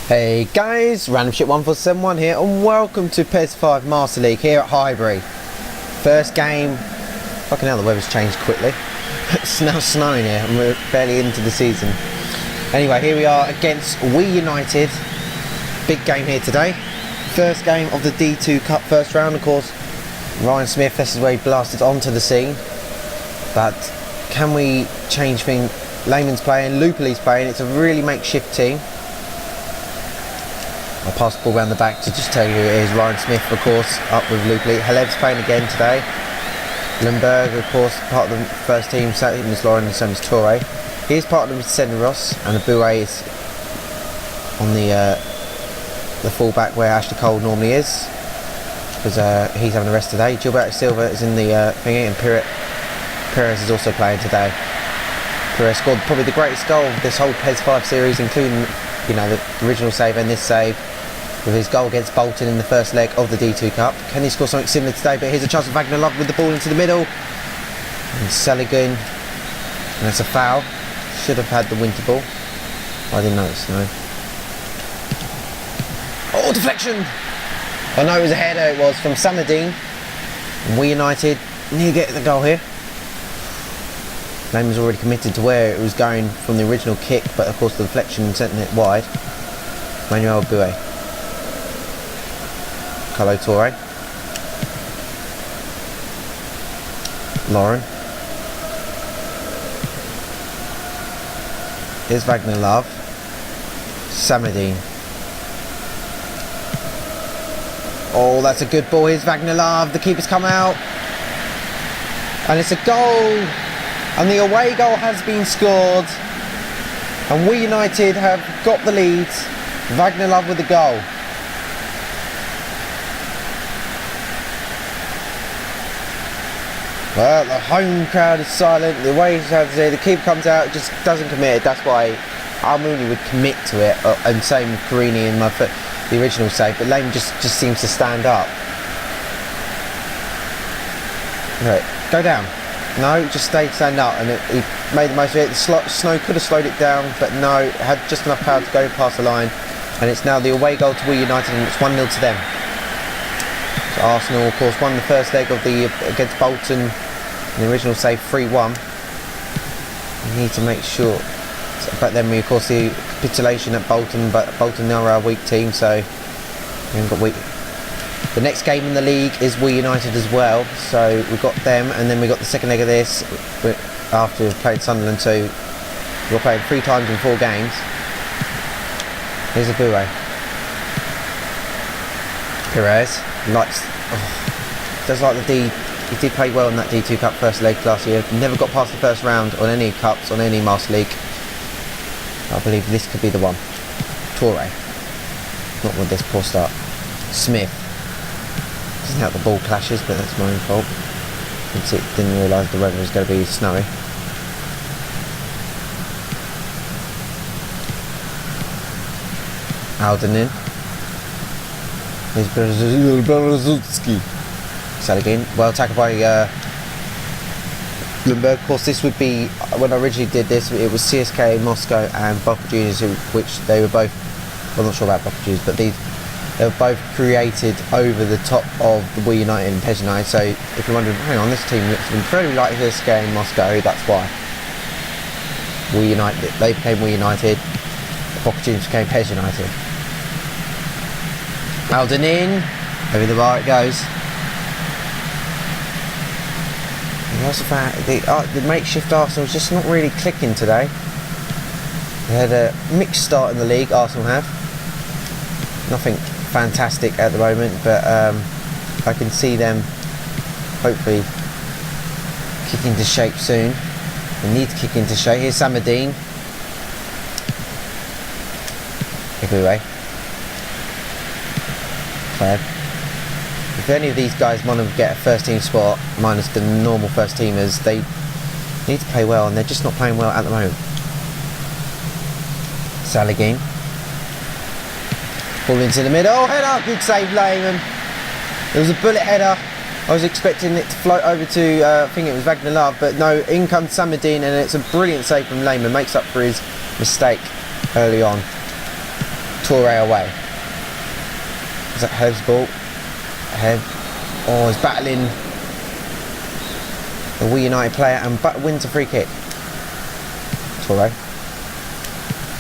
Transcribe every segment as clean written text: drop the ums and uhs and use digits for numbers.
Hey guys, Random Shit 1471 here, and welcome to PES 5 Master League here at Highbury. First game. Fucking hell, the weather's changed quickly. It's now snowing here and we're barely into the season. Anyway, here we are against WE United. Big game here today. First game of the D2 Cup first round, of course. Ryan Smith, this is where he blasted onto the scene. But can we change things? Lehman's playing, Lupali's playing. It's a really makeshift team. I'll pass the ball around the back to just tell you who it is. Ryan Smith, of course, up with Lupali. Halev's playing again today. Lemberg, of course, part of the first team. Same as Lauren and same as Torre. He's part of the Senderos, and the Bouet is on the full-back where Ashley Cole normally is, because he's having a rest today. Gilberto Silva is in the thingy, and Perez is also playing today. Perez scored probably the greatest goal of this whole PES 5 series, including, you know, the original save and this save, with his goal against Bolton in the first leg of the D2 Cup. Can he score something similar today? But here's a chance for Wagner Love with the ball into the middle. And Saligan. And that's a foul. Should have had the winter ball. I didn't notice, no. Oh, deflection! I know it was a header, it was from Samadine. And WE United near getting the goal here. Lehman's already committed to where it was going from the original kick, but of course the deflection sent it wide. Manuel Bouet. Carlo Torre. Lauren. Here's Wagner Love. Samadine. Oh, that's a good ball. Here's Wagner Love. The keeper's come out. And it's a goal. And the away goal has been scored. And WE United have got the lead. Wagner Love with the goal. Well, the home crowd is silent. The away crowd is there. The keeper comes out, just doesn't commit. That's why Almouni would commit to it. And same with Carini in my foot, the original save. But Lehman just seems to stand up. Right, go down. No, just stand up, and he made the most of it. The snow could have slowed it down, but no, had just enough power to go past the line. And it's now the away goal to WE United, and it's 1-0 to them. So Arsenal, of course, won the first leg of the against Bolton. The original save 3-1. We need to make sure. But then we, of course, the capitulation at Bolton, but Bolton now are our weak team, so we haven't got weak. The next game in the league is WE United as well, so we've got them, and then we've got the second leg of this after we've played Sunderland, so we're playing 3 times in 4 games. Here's a Bouet. Perez does like the D. He did play well in that D2 Cup first leg last year. Never got past the first round on any cups, on any Master League. I believe this could be the one. Torre. Not with this poor start. Smith. Doesn't help the ball clashes, but that's my own fault. Didn't realise the weather was going to be snowy. Aldenin. Here's Berezutski. Saligin. Well tackled by Lemberg. Of course, this would be, when I originally did this, it was CSKA Moscow and Boca Juniors, which they were both, I'm not sure about Boca Juniors, but they were both created over the top of the WE United and PES United. So if you're wondering, hang on, this team looks incredibly like CSKA in Moscow, that's why. WE United, they became WE United, Boca Juniors became PES United. Alden in, over the bar it goes. And also found the makeshift Arsenal is just not really clicking today. They had a mixed start in the league, Arsenal have. Nothing fantastic at the moment, but I can see them hopefully kick into shape soon. They need to kick into shape. Here's Samadine. Everyway. Fab. If any of these guys want to get a first team spot, minus the normal first teamers, they need to play well, and they're just not playing well at the moment. Saligin. Ball into the middle. Oh, header! Good save, Lehman. It was a bullet header. I was expecting it to float over to, I think it was Wagner Love, but no, in comes Samadine, and it's a brilliant save from Lehman. Makes up for his mistake early on. Toure away. Is that Herb's ball? Herb. Oh, he's battling the WE United player and wins a free kick. Toure.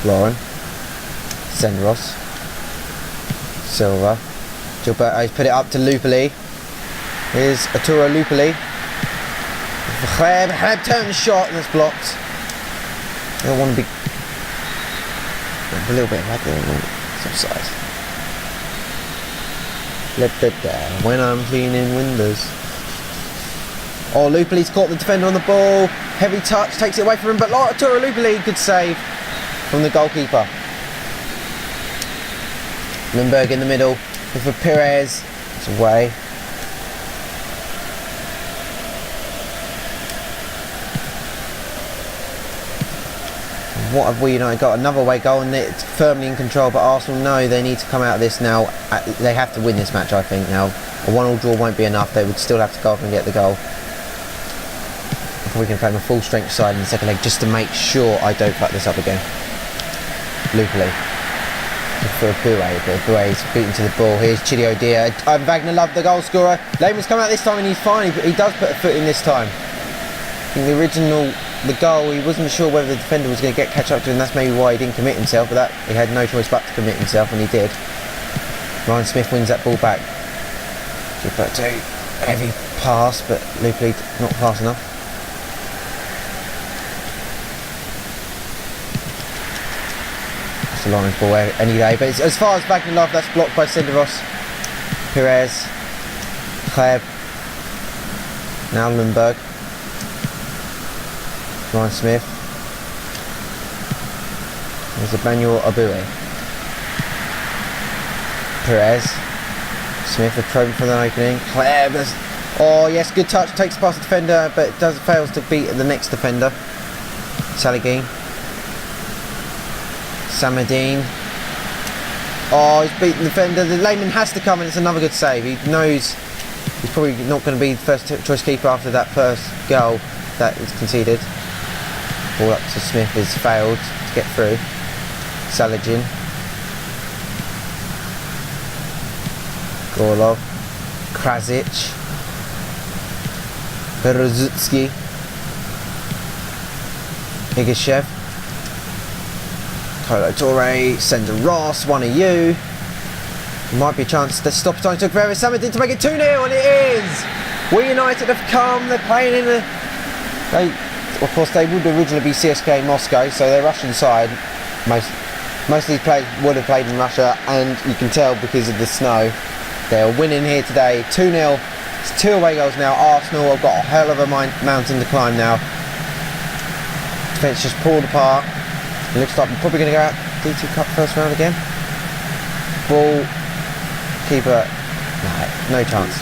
Lauren. Senderos. Silva. Gilberto's put it up to Lupoli. Here's Arturo Lupoli. Hleb turns the shot and it's blocked. I don't want to be a little bit like it's offside. Let it down when I'm cleaning windows. Oh, Lupoli's caught the defender on the ball. Heavy touch, takes it away from him, but Arturo Lupoli, good save from the goalkeeper. Lundberg in the middle for Perez. It's away. What have WE United got? Another away goal and it's firmly in control, but Arsenal know they need to come out of this now. They have to win this match, I think, now. A 1-1 draw won't be enough. They would still have to go up and get the goal. We can play my full strength side in the second leg just to make sure I don't fuck this up again. Lupoli. For Boué, but Boué's beaten to the ball. Here's Chidi Odia. Wagner loved the goal scorer. Lehman's come out this time and he's fine, but he does put a foot in this time. I think the goal, he wasn't sure whether the defender was going to catch up to him. That's maybe why he didn't commit himself, but he had no choice but to commit himself, and he did. Ryan Smith wins that ball back. Gilberto, heavy pass, but Lupoli not fast enough. That's a Lawrence ball any day, but as far as Wagner love, that's blocked by Senderos. Perez, Hleb, now Lundberg. Ryan Smith. There's Emmanuel Aboué. Perez. Smith a probe for the opening. Oh yes, good touch. Takes past the defender, but fails to beat the next defender. Saligin. Samadine. Oh, he's beaten the defender. The Lehman has to come, and it's another good save. He knows he's probably not going to be the first choice keeper after that first goal that is conceded. Ball up to Smith has failed to get through. Saligin. Gorlov. Krasic. Berezutski. Higashev. Kolo Toure. Sender Ross. One of you. Might be a chance to stop time. Took forever. Samadin to make it 2-0, and it is! WE United have come. They're playing in the... Of course, they would originally be CSKA Moscow, so they're Russian side. Most of these players would have played in Russia, and you can tell because of the snow. They're winning here today, 2-0. It's 2 away goals now. Arsenal have got a hell of a mountain to climb now. Defence just pulled apart. It looks like we're probably going to go out D2 Cup first round again. Ball, keeper, no chance.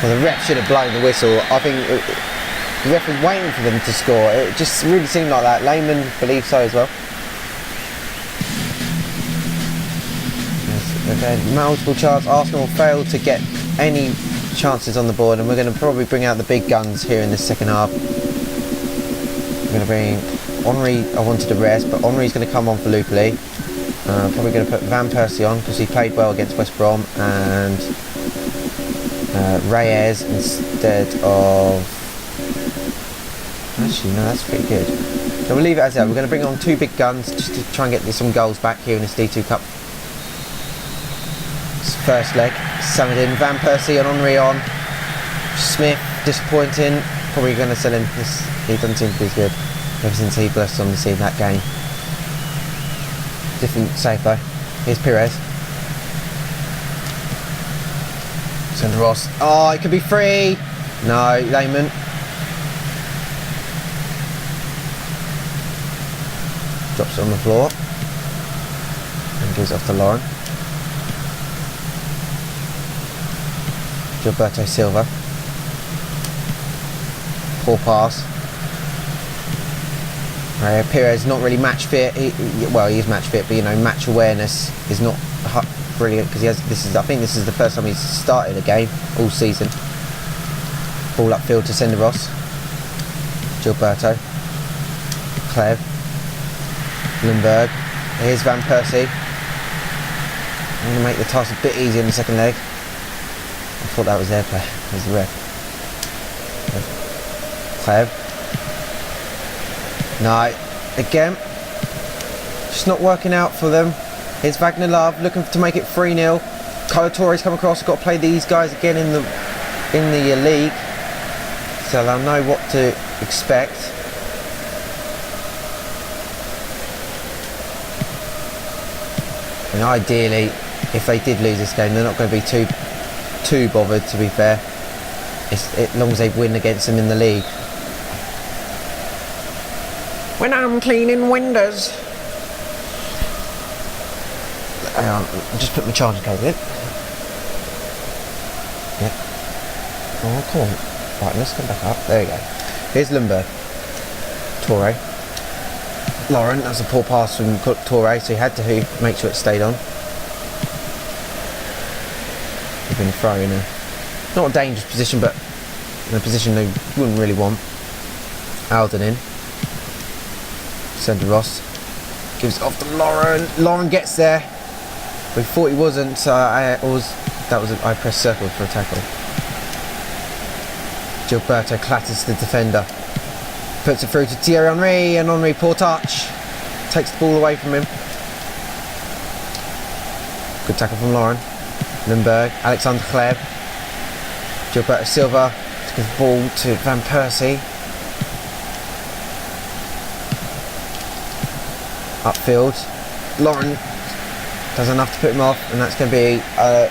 Well, the ref should have blown the whistle. I think the ref was waiting for them to score. It just really seemed like that. Lehman believes so as well. Yes, multiple chances. Arsenal failed to get any chances on the board, and we're going to probably bring out the big guns here in the second half. We're going to bring Henry. I wanted to rest, but Henry's going to come on for Lupoli. Probably going to put Van Persie on because he played well against West Brom, and Reyes instead of... Actually, no, that's pretty good. So we'll leave it as that. We're going to bring on 2 big guns just to try and get some goals back here in this D2 Cup. First leg, Samadin, Van Persie and Henry on. Smith, disappointing. Probably going to sell him. He doesn't seem to be as good ever since he burst on the scene that game. Different save though. Here's Perez. Send Ross. Oh, it could be free. No, Lehman. Drops it on the floor. And gives it off to Lauren. Gilberto Silva. Poor pass. Perez not really match fit. He is match fit, but you know, match awareness is not brilliant because he has. I think this is the first time he's started a game all season. Ball upfield to Senderos. Gilberto. Clev. Lundberg. Here's Van Persie. I'm going to make the task a bit easier in the second leg. I thought that was their play. There's the ref. Cleb. No. Again. Just not working out for them. Here's Wagner Love looking to make it 3-0. Colatori's come across. Got to play these guys again in the league. So they'll know what to expect. And ideally, if they did lose this game, they're not going to be too bothered, to be fair. As long as they win against them in the league. When I'm cleaning windows. Hang on, just put my charging cable in. Yeah. Oh, come on. Right, let's come back up. There we go. Here's Lundberg. Torre. Lauren, that's a poor pass from Torre, so he had to make sure it stayed on. He's been thrown in not a dangerous position, but in a position they wouldn't really want. Alden in. Send to Ross. Gives it off to Lauren. Lauren gets there. We thought he wasn't, so I pressed circle for a tackle. Gilberto clatters the defender. Puts it through to Thierry Henry, and Henry, poor touch. Takes the ball away from him. Good tackle from Lauren. Lundberg, Alexander Kleb. Gilberto Silva to give the ball to Van Persie. Upfield. Lauren does enough to put him off, and that's going to be a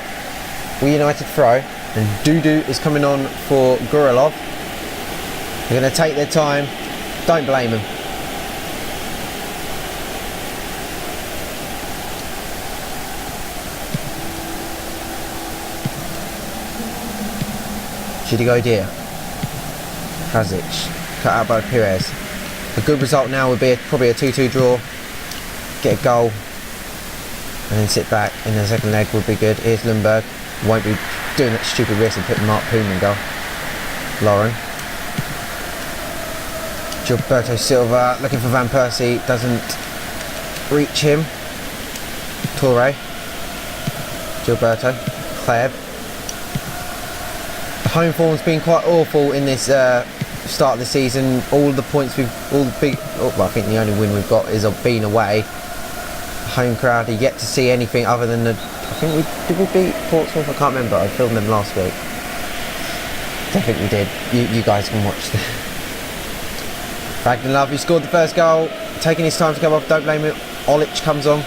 WE United throw. And Dudu is coming on for Gurilov. They're going to take their time. Don't blame them. Should he go dear? Krasic, cut out by PES. A good result now would be probably a 2-2 draw. Get a goal. And then sit back in the second leg would be good. Here's Lundberg. Won't be doing that stupid risk and putting Mark Poon in goal. Lauren. Gilberto Silva looking for Van Persie, doesn't reach him. Torre. Gilberto. Kleb. The home form's been quite awful in this start of the season. All the points I think the only win we've got is being away. Home crowd are yet to see anything other than did we beat Portsmouth? I can't remember. I filmed them last week. I think we did. You guys can watch this. Wagner Love, who scored the first goal, taking his time to go off, don't blame him. Olic comes on.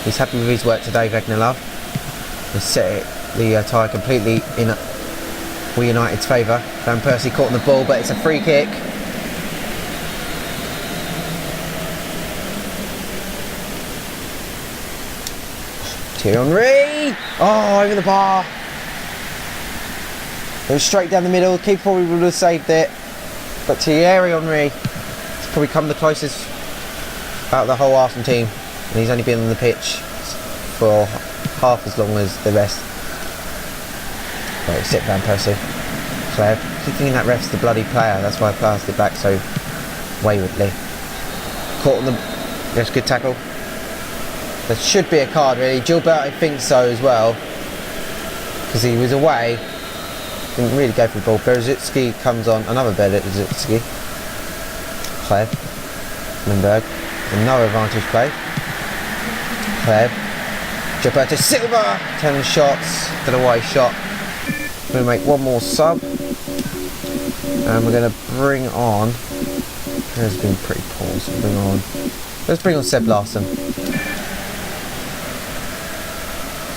He's happy with his work today, Wagner Love. He's set the tie completely in WE United's favour. Van Persie caught on the ball, but it's a free kick. Thierry Henry! Oh, over the bar. It was straight down the middle. Keeper probably would have saved it. But Thierry Henry has probably come the closest out of the whole Arsenal team. And he's only been on the pitch for half as long as the rest. Right, sit Van Persie. Kleb. I keep thinking that ref's the bloody player. That's why I passed it back so waywardly. Caught on the... That's a good tackle. There should be a card really. Gilberto thinks so as well. Because he was away. Didn't really go for the ball. Berezicki comes on. Another Berezicki. Kleb. Lundberg. Another advantage play. Kleb. Gilberto Silva. 10 shots. Don't know why he shot. We're going to make one more sub. And we're going to bring on... It's been pretty poor, so let's bring on Seb Larsson.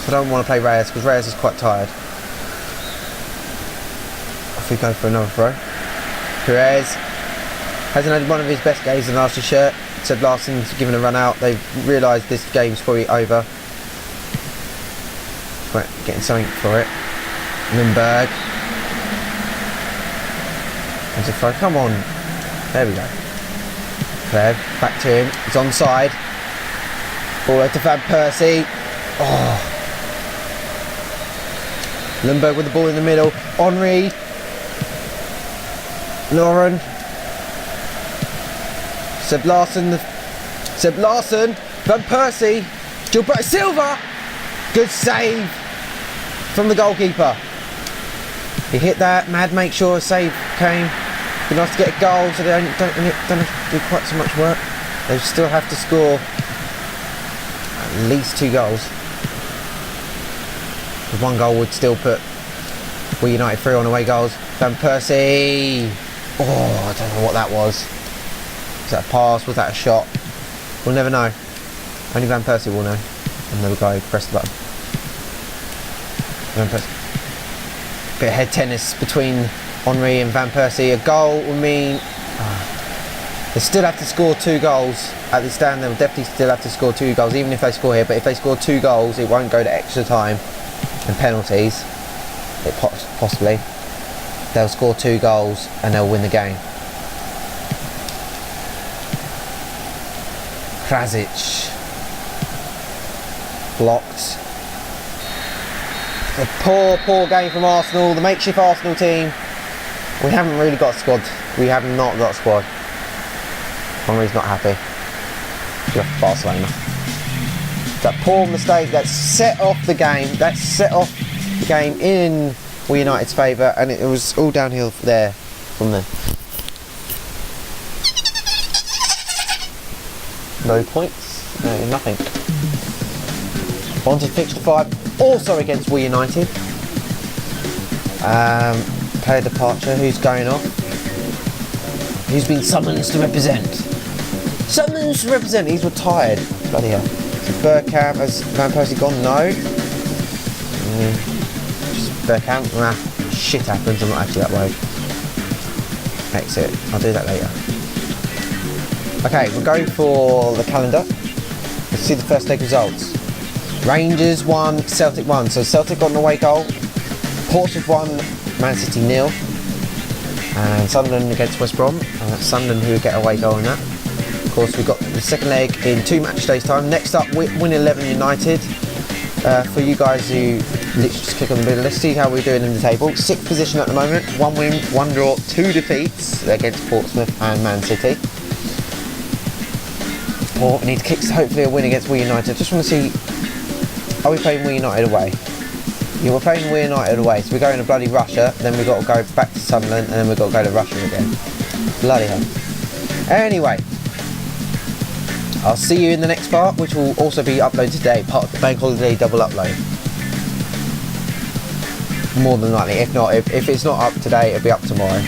I don't want to play Reyes because Reyes is quite tired. Off we go for another throw. Perez hasn't had one of his best games in last year's shirt. Seb Larsson's given a run out. They've realised this game's probably over. But getting something for it. Lundberg. There's a throw. Come on. There we go. Kleb, back to him. He's onside. Ball out to Van Persie. Oh. Lundberg with the ball in the middle. Henry. Lauren. Seb Larsson, the Seb Larsson, Van Persie, Gilberto Silva. Good save from the goalkeeper. He hit that. Mad make sure a save came. Good enough to get a goal, so they don't have to do quite so much work. They still have to score at least 2 goals. The 1 goal would still put WE United 3 on away goals. Van Persie. Oh, I don't know what that was. Was that a pass? Was that a shot? We'll never know. Only Van Persie will know. And the guy pressed the button. Van Persie. Bit of head tennis between Henry and Van Persie. A goal will mean they still have to score 2 goals. At this stand, they'll definitely still have to score 2 goals, even if they score here. But if they score 2 goals, it won't go to extra time and penalties. It possibly. They'll score 2 goals and they'll win the game. Krasic. Blocked. A poor game from Arsenal, the makeshift Arsenal team. We haven't really got a squad. We have not got a squad. Henry's not happy. He left Barcelona. That poor mistake that set off the game. That set off the game in WE United's favour, and it was all downhill there from there. No points. Nothing. On to fixture 5, also against WE United. Player departure, who's going off? Who's been summoned to represent? Summoned to represent, he's retired. Bloody hell. So Bergkamp, has Van Persie gone? No. Just Bergkamp, shit happens, I'm not actually that worried. Exit, I'll do that later. Okay, we're going for the calendar. Let's see the first leg results. Rangers 1, Celtic 1. So Celtic got an away goal. Portsmouth 1, Man City 0. And Sunderland against West Brom. Sunderland who get away goal in that. Of course, we've got the second leg in 2 match days time. Next up, Win 11 United. For you guys who literally just click on the middle, let's see how we're doing in the table. 6th position at the moment. 1 win, 1 draw, 2 defeats against Portsmouth and Man City. We need to kick hopefully a win against WE United. Just want to see, are we playing WE United away? Yeah, we're playing WE United away, so we're going to bloody Russia, then we've got to go back to Sunderland, and then we've got to go to Russia again. Bloody hell. Anyway, I'll see you in the next part, which will also be uploaded today, part of the Bank Holiday double upload. More than likely, if not, if it's not up today, it'll be up tomorrow.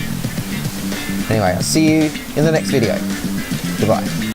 Anyway, I'll see you in the next video. Goodbye.